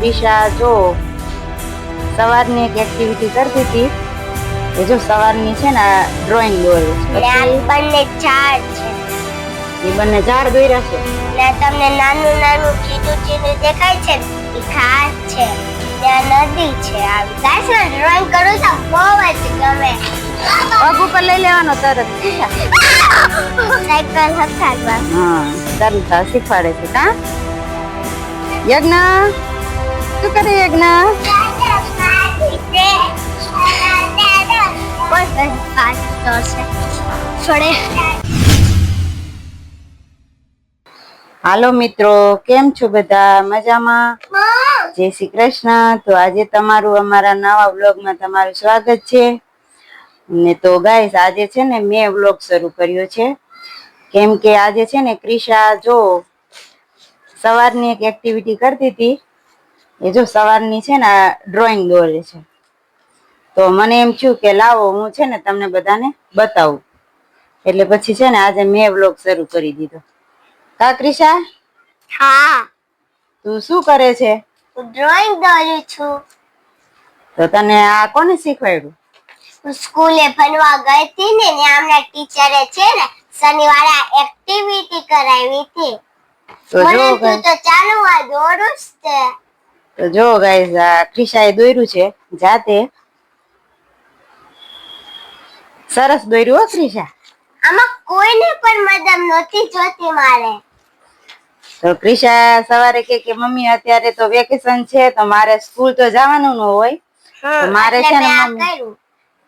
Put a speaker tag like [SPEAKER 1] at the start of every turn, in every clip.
[SPEAKER 1] ક્રિશા જો સવારની એક એક્ટિવિટી કરતી હતી. એ જો સવારની છે ને ડ્રોઈંગ દોરે છે.
[SPEAKER 2] બંને ઝાડ છે.
[SPEAKER 1] એ બંને ઝાડ દોર્યા છે.
[SPEAKER 2] ને તમને નાનું નાનું ચીડું ચીડું દેખાય છે એ ઘાસ છે. ત્યાં નદી છે. આવી ગાઈસ ડ્રોઈંગ કરું તો બહુ જ ગમે.
[SPEAKER 1] પગ ઉપર લઈ લેવાનો તરત ક્રિશા.
[SPEAKER 2] સાયકલ હકાડવા.
[SPEAKER 1] હા તરત શીખવાડે છે. કા યજ્ઞ શું કરે યજ્ઞ? હાલો મિત્રો, કેમ છો બધા? મજામાં? જય શ્રી કૃષ્ણ. તો આજે તમારું અમારા નવા વ્લોગમાં તમારું સ્વાગત છે. ને તો ગાઈસ આજે છે ને મેં વ્લોગ શરૂ કર્યો છે, કેમ કે આજે છે ને ક્રિશા જો સવારની એક એક્ટિવિટી કરતી હતી. એ જો સવારની છે ને ડ્રોઈંગ દોરે છે. તો મને એમ થયું કે લાવો હું છે ને તમને બધાને બતાવું, એટલે પછી છે ને આજે મેં વ્લોગ શરૂ કરી દીધો. કા ક્રિશા?
[SPEAKER 2] હા,
[SPEAKER 1] તું શું કરે છે?
[SPEAKER 2] હું ડ્રોઈંગ દોરું છું.
[SPEAKER 1] તો તને આ કોને શીખવાડ્યું?
[SPEAKER 2] હું સ્કૂલે ભણવા ગઈ હતી ને ત્યાંના ટીચરે છે ને શનિવારે એક્ટિવિટી કરાવી હતી.
[SPEAKER 1] તો જો
[SPEAKER 2] તું તો ચાલુ આ દોરું જ તે.
[SPEAKER 1] તો જો ગાઈસ આ ક્રિશાએ દોર્યું છે જાતે. સરસ દોર્યું હો ક્રિશા.
[SPEAKER 2] આમાં કોઈને પણ મદદ નહોતી જોતી મારે.
[SPEAKER 1] તો ક્રિશા સવારે કે મમ્મી અત્યારે તો વેકેશન છે તો મારે સ્કૂલ તો જવાનું ન હોય, તો મારે છે ને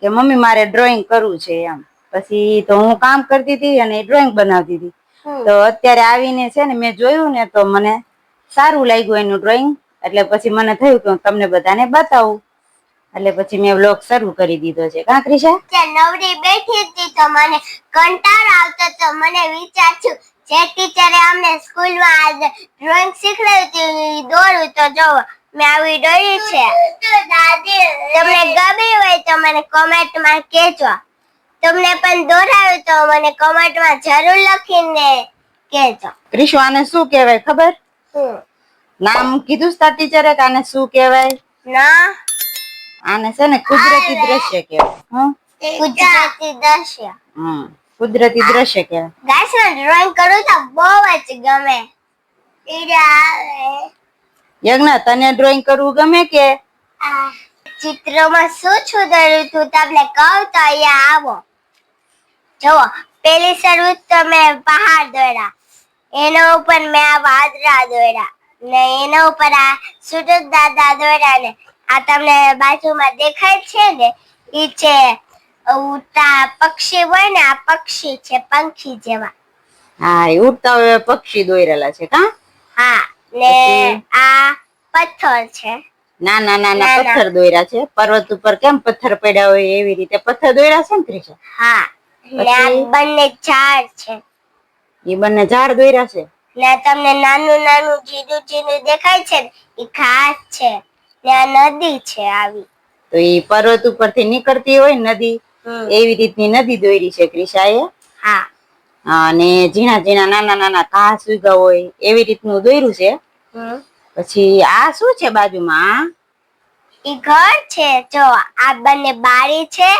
[SPEAKER 1] કે મમ્મી મારે ડ્રોઈંગ કરવું છે એમ. પછી તો હું કામ કરતી હતી અને ડ્રોઈંગ બનાવતી હતી. તો અત્યારે આવીને છે ને મેં જોયું ને તો મને સારું લાગ્યું એનું ડ્રોઈંગ, એટલે પછી મને થયું કે હું તમને બધાને બતાવું, એટલે પછી મેં વ્લોગ શરૂ કરી દીધો છે. કા ક્રિશા?
[SPEAKER 2] નવરી બેઠી હતી તો મને કંટાળો આવતો તો મને વિચાર થયું જે ટીચરે અમને સ્કૂલમાં આજ ડ્રોઈંગ શીખવાડ્યું દોરું તો જો મેં આવી દોરી છે. તમને ગમી હોય તો મને કોમેન્ટમાં કહેજો. તમને પણ દોરાવ્યું તો મને કોમેન્ટમાં જરૂર લખીને કહેજો.
[SPEAKER 1] ક્રિશુ આને શું કહેવાય ખબર? નામ કીધું તાર ટીચરે કે આને શું કહેવાય?
[SPEAKER 2] ના,
[SPEAKER 1] આને છે ને કુદરતી દ્રશ્ય કહેવાય.
[SPEAKER 2] કુદરતી દ્રશ્ય.
[SPEAKER 1] કુદરતી દ્રશ્ય કહેવાય.
[SPEAKER 2] ગાઈસ ડ્રોઈંગ કરું તો બહુ જ ગમે.
[SPEAKER 1] યજ્ઞ તને ડ્રોઈંગ કરવું ગમે કે?
[SPEAKER 2] ચિત્રમાં શું છું દોર્યું તું તમને કહું તો અહીંયા આવો. જુઓ, પેલી શરૂઆત તો મેં પહાડ દોર્યા, એના ઉપર મેં આ વાદળા દોર્યા, ને એના ઉપર આ સૂરજ દાદા દોર્યા, ને આ તમને બાજુમાં દેખાય છે ને ઈ છે ઉડતા પક્ષી હોય ને, આ પક્ષી છે પંખી જેવા.
[SPEAKER 1] હા, એ ઉડતા હોય પક્ષી દોરેલા છે. કા?
[SPEAKER 2] હા, ને આ પથ્થર છે.
[SPEAKER 1] નાના નાના પથ્થર દોર્યા છે. પર્વત ઉપર કેમ પથ્થર પડ્યા હોય એવી રીતે પથ્થર દોર્યા છે ને ક્રિશા?
[SPEAKER 2] હા, ને આ બંને ઝાડ છે.
[SPEAKER 1] એ બંને ઝાડ દોર્યા છે.
[SPEAKER 2] ને તમને નાનું નાનું જીડું જીડું દેખાય છે ને એ ઘાસ છે. ને આ નદી છે આવી.
[SPEAKER 1] તો એ પર્વત ઉપરથી નીકળતી હોય નદી, એવી રીતની નદી દોરી છે ક્રિશાએ.
[SPEAKER 2] હા,
[SPEAKER 1] અને ઝીણા ઝીણા નાના નાના ઘાસ ઉગ્યા હોય એવી રીતનું દોર્યું છે. પછી આ શું છે બાજુમાં?
[SPEAKER 2] ઈ ઘર છે. જો આ બંને બારી છે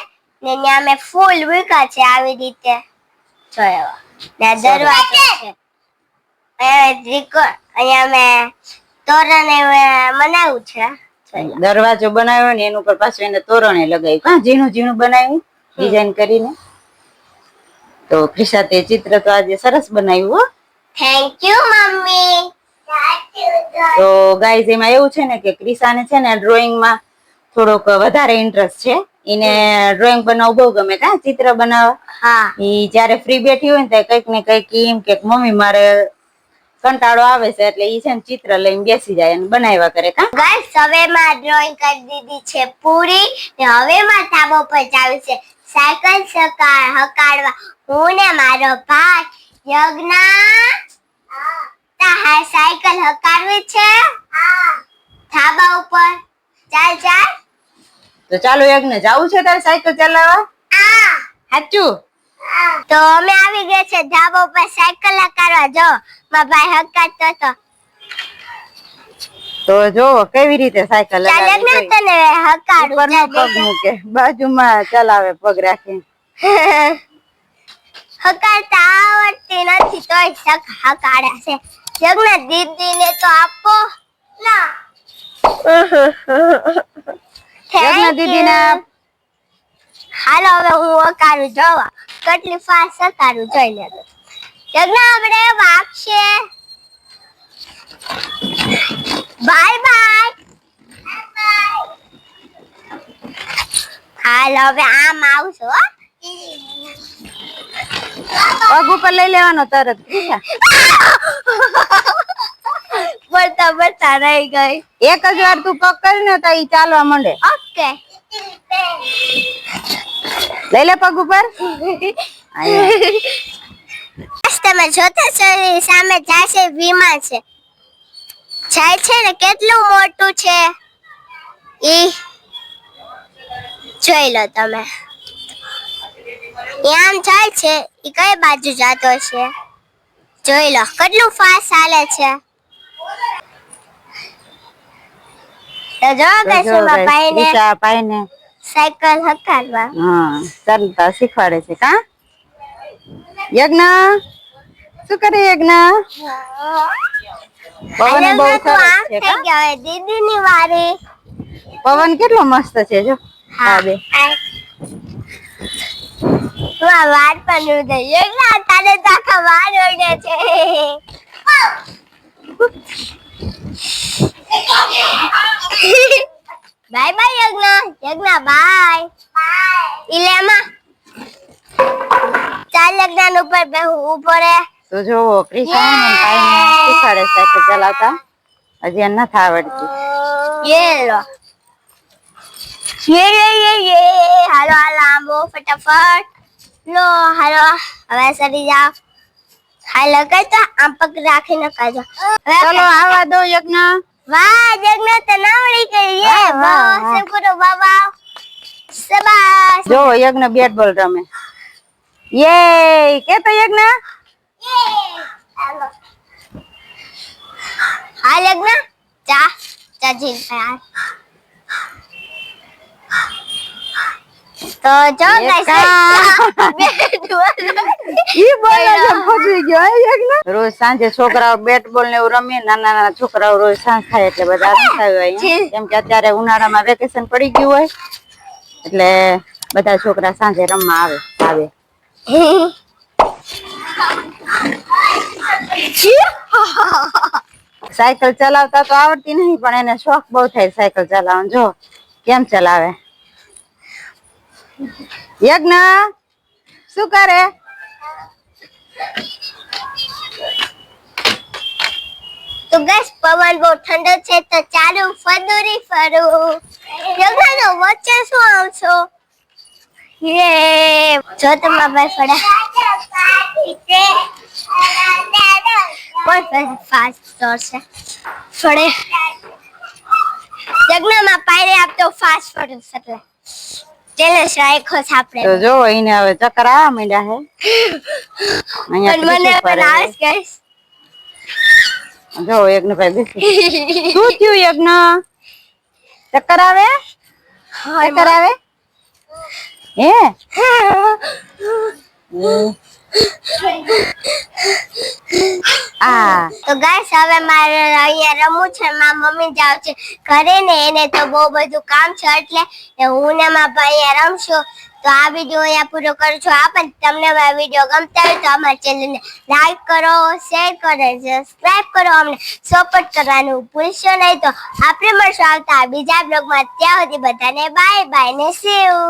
[SPEAKER 2] ને ત્યાં મેં ફૂલ મૂક્યા છે આવી રીતે. જોયો ને દરવાજો છે. અહીંયા મેં તોરણ બનાવ્યું છે.
[SPEAKER 1] દરવાજો બનાવ્યો ને એનું ઉપર પાછું એને તોરણે લગાવ્યું. કા ઝીણું ઝીણું બનાવ્યું ડિઝાઇન કરીને. તો ક્રિશા તે ચિત્ર તો આજે સરસ બનાવ્યું હો.
[SPEAKER 2] Thank you mummy.
[SPEAKER 1] તો ગાઈઝ એમાં એવું છે ને કે ક્રિશાને છે ને ડ્રોઈંગમાં થોડોક વધારે ઇન્ટરેસ્ટ છે. એને ડ્રોઈંગ બનાવવું બહુ ગમે. કા ચિત્ર બનાવવા?
[SPEAKER 2] હા.
[SPEAKER 1] ઈ જ્યારે ફ્રી બેઠી હોય ને ત્યારે કઈક ને કઈક એમ કે મમ્મી મારે કંટાળો આવે છે, એટલે ઈ છે ને ચિત્ર લઈને બેસી જાય અને બનાવ્યા કરે. કા
[SPEAKER 2] ગાઈસ હવે માં ડ્રોઈંગ કરી દીધી છે પૂરી, ને હવે માં ધાબા પર જાવી છે સાયકલ હકાડવા. હું ને મારો ભાઈ યજ્ઞ સાયકલ હકાડવી છે ધાબા ઉપર. ચાલ ચાલ.
[SPEAKER 1] તો ચાલો યજ્ઞ જાવું છે તારે સાયકલ ચલાવવા? સાચું?
[SPEAKER 2] તો અમે આવી ગયા છે ધાબા ઉપર સાયકલ હકાડવા. જો મારા ભાઈ હકાડતો હતો.
[SPEAKER 1] તો જો કેવી રીતે સાયકલ
[SPEAKER 2] ચાલ
[SPEAKER 1] લગાવી
[SPEAKER 2] યજ્ઞ તને હકારું
[SPEAKER 1] ઉપરનો પગ મૂકે બાજુમાં ચલાવે પગ રાખી
[SPEAKER 2] હકારતા આવડતી નથી તોય હકારે છે યજ્ઞ દીદીને તો આપો ના
[SPEAKER 1] યજ્ઞ દીદીને
[SPEAKER 2] હાલો હવે હું હકારું જોવા કેટલી ફાસ્ટ હકારું જોઈ લે યજ્ઞ આપણે વાગશે બાય બાય હાલો હવે આમ આવશો હો
[SPEAKER 1] પગ ઉપર લઈ લેવાનો તરત
[SPEAKER 2] બોલતા બોલતા રહી ગઈ
[SPEAKER 1] એક જ વાર તું પગ કરીને તો ઈ ચાલવા માંડે
[SPEAKER 2] ઓકે
[SPEAKER 1] લઈ લે પગ ઉપર
[SPEAKER 2] તમે જોતા છો સામે જાશે વિમાન છે જાય છે ને કેટલું મોટું છે ઈ જોઈ લો તમે આમ જાય છે ઈ કઈ બાજુ જાતો છે જોઈ લો કેટલું ફાસ્ટ ચાલે છે તો જો બેસમાં
[SPEAKER 1] પાઈને
[SPEAKER 2] સાયકલ હકારવા
[SPEAKER 1] હા ચાલતા શીખવાડે છે કા યજ્ઞ શું કરે યજ્ઞ પવન બહુ સરસ છે કા
[SPEAKER 2] દીદીની વારી
[SPEAKER 1] પવન કેટલો મસ્ત છે જો હા બે
[SPEAKER 2] વાત પણ ઉડે યજ્ઞ તારે તો આખા વાર ઉડે છે બાય બાય યજ્ઞ બાય ઇલેમાં ચાલ યજ્ઞ ઉપર બેહું ઉભો રે
[SPEAKER 1] તો જો ક્રિષ્ના પાઈને શીખવાડે સાયકલ ચલાવતા હજી એને નથી આવડતી
[SPEAKER 2] ये लो ये हालो हालो आंबो फटाफट लो हालो હવે સરી જાઓ હાલો કરતા આમ પગ રાખીને કાજો
[SPEAKER 1] ચલો આવા દો યજ્ઞ
[SPEAKER 2] વાહ યજ્ઞ તનાવડી ગઈ એ વાહ સબ કરો બાબા સબાસ
[SPEAKER 1] જો યજ્ઞ બેટ બોલ રમે યે કે તો યજ્ઞ
[SPEAKER 2] હાલો હાલ યજ્ઞ જા ચાજી યાર તો જો ગાઈસ
[SPEAKER 1] ઈ બોલે છે ફસી ગયો હે યજ્ઞ રોજ સાંજે છોકરાઓ બેટ બોલ ને એવું રમે નાના નાના છોકરાઓ રોજ સાંજ થાય એટલે બધા રમતા હોય અહીંયા. કેમ કે અત્યારે ઉનાળામાં વેકેશન પડી ગયું હોય એટલે બધા છોકરા સાંજે રમવા આવે સાયકલ ચલાવતા તો આવડતી નહીં પણ એને શોખ બહુ થાય સાયકલ ચલાવવાનો જો કેમ ચલાવે યજ્ઞ શું કરે
[SPEAKER 2] તો ગેસ પવન બહુ ઠંડો છે તો ચાલુ ફદુરી ફરું યજ્ઞનો વચ્ચે શું આવશો યે જો તમારા ભાઈ ફડે કોઈ ફાસ્ટ દોડશે ફડે યજ્ઞમાં પાયરે આપતો ફાસ્ટ ફડું એટલે ચેલેન્જ રાખો છે આપણે
[SPEAKER 1] તો જો એને હવે ચક્કર આવવા માંડ્યા હે
[SPEAKER 2] પણ મને પણ આવે છે ગાઈસ
[SPEAKER 1] જો યજ્ઞ ભાઈ બેસી શું થયું યજ્ઞ ચક્કર આવે ચક્કર આવે હે
[SPEAKER 2] તો ગાઈસ હવે મારે અહીંયા રમવું છે મારા મમ્મી જાવ છે ઘરે ને એને તો બહુ બધું કામ છે એટલે હું ને મારા ભાઈ અહીંયા રમશું તો આ વિડિયો અહીંયા પૂરો કરું છું આ પણ તમને મારો વિડિયો ગમતા હોય તો અમારા ચેનલને લાઈક કરો શેર કરો સબસ્ક્રાઇબ કરો અમને સપોર્ટ કરવાનું ભૂલશો નહીં તો આપણે મળશું આવતા બીજા બ્લોગમાં ત્યાં સુધી બધાને બાય બાય ને સી યુ